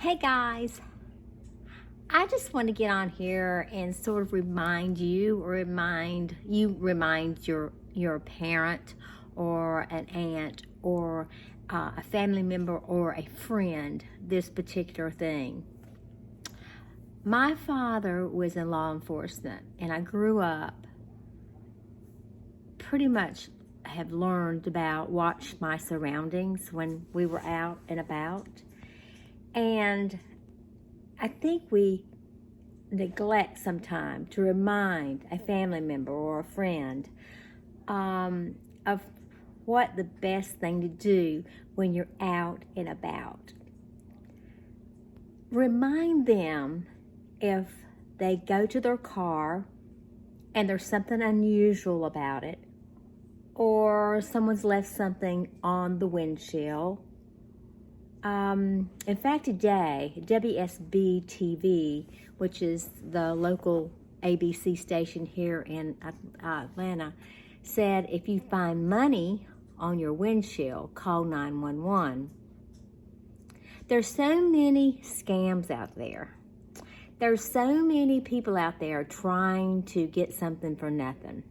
Hey guys, I just want to get on here and sort of remind your parent or an aunt or a family member or a friend this particular thing. My father was in law enforcement, and I grew up pretty much have learned about watch my surroundings when we were out and about. And I think we neglect sometime to remind a family member or a friend of what the best thing to do when you're out and about. Remind them if they go to their car and there's something unusual about it, or someone's left something on the windshield. In fact, today, WSB TV, which is the local ABC station here in Atlanta, said if you find money on your windshield, call 911. There's so many scams out there. There's so many people out there trying to get something for nothing.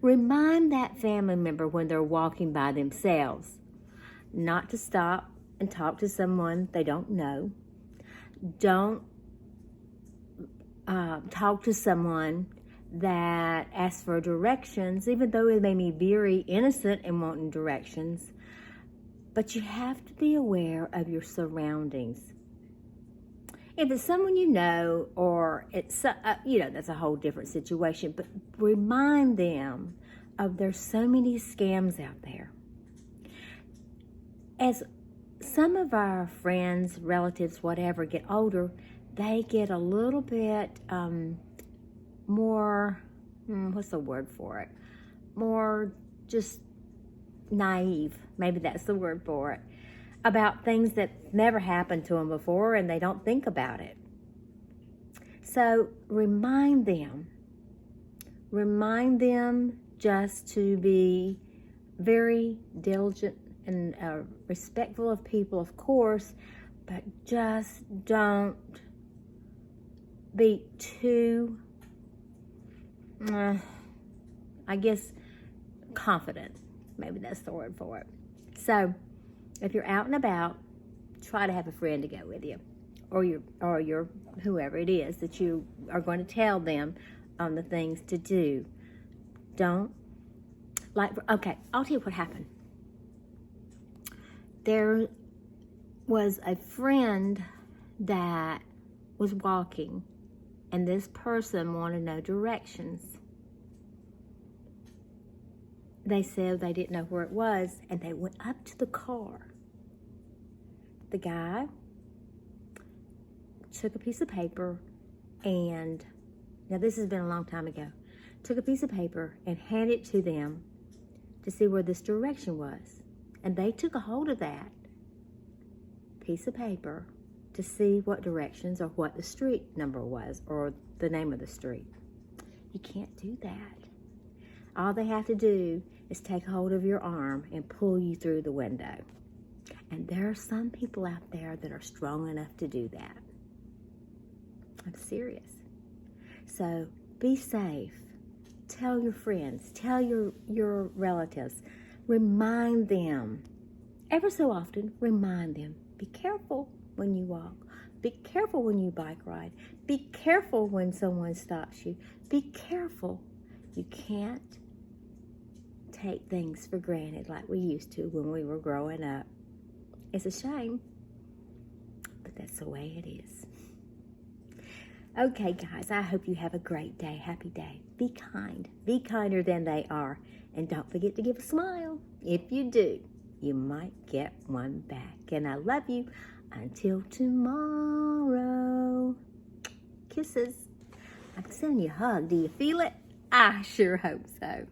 Remind that family member when they're walking by themselves not to stop and talk to someone they don't know. Don't talk to someone that asks for directions, even though they may be very innocent in wanting directions. But you have to be aware of your surroundings. If it's someone you know, or it's that's a whole different situation. But remind them of there's so many scams out there. As some of our friends, relatives, whatever, get older, they get a little bit more, what's the word for it? More just naive, maybe that's the word for it, about things that never happened to them before, and they don't think about it. So remind them just to be very diligent and respectful of people, of course, but just don't be too, confident. Maybe that's the word for it. So if you're out and about, try to have a friend to go with you, or your whoever it is that you are going to tell them on the things to do. Okay, I'll tell you what happened. There was a friend that was walking, and this person wanted to know directions. They said they didn't know where it was, and they went up to the car. The guy took a piece of paper, and now this has been a long time ago, took a piece of paper and handed it to them to see where this direction was. And they took a hold of that piece of paper to see what directions or what the street number was or the name of the street. You can't do that. All they have to do is take hold of your arm and pull you through the window. And there are some people out there that are strong enough to do that. I'm serious. So be safe. Tell your friends. Tell your relatives. Remind them. Ever so often, remind them. Be careful when you walk. Be careful when you bike ride. Be careful when someone stops you. Be careful. You can't take things for granted like we used to when we were growing up. It's a shame, but that's the way it is. Okay, guys, I hope you have a great day, happy day. Be kind. Be kinder than they are. And don't forget to give a smile. If you do, you might get one back. And I love you. Until tomorrow. Kisses. I'm sending you a hug. Do you feel it? I sure hope so.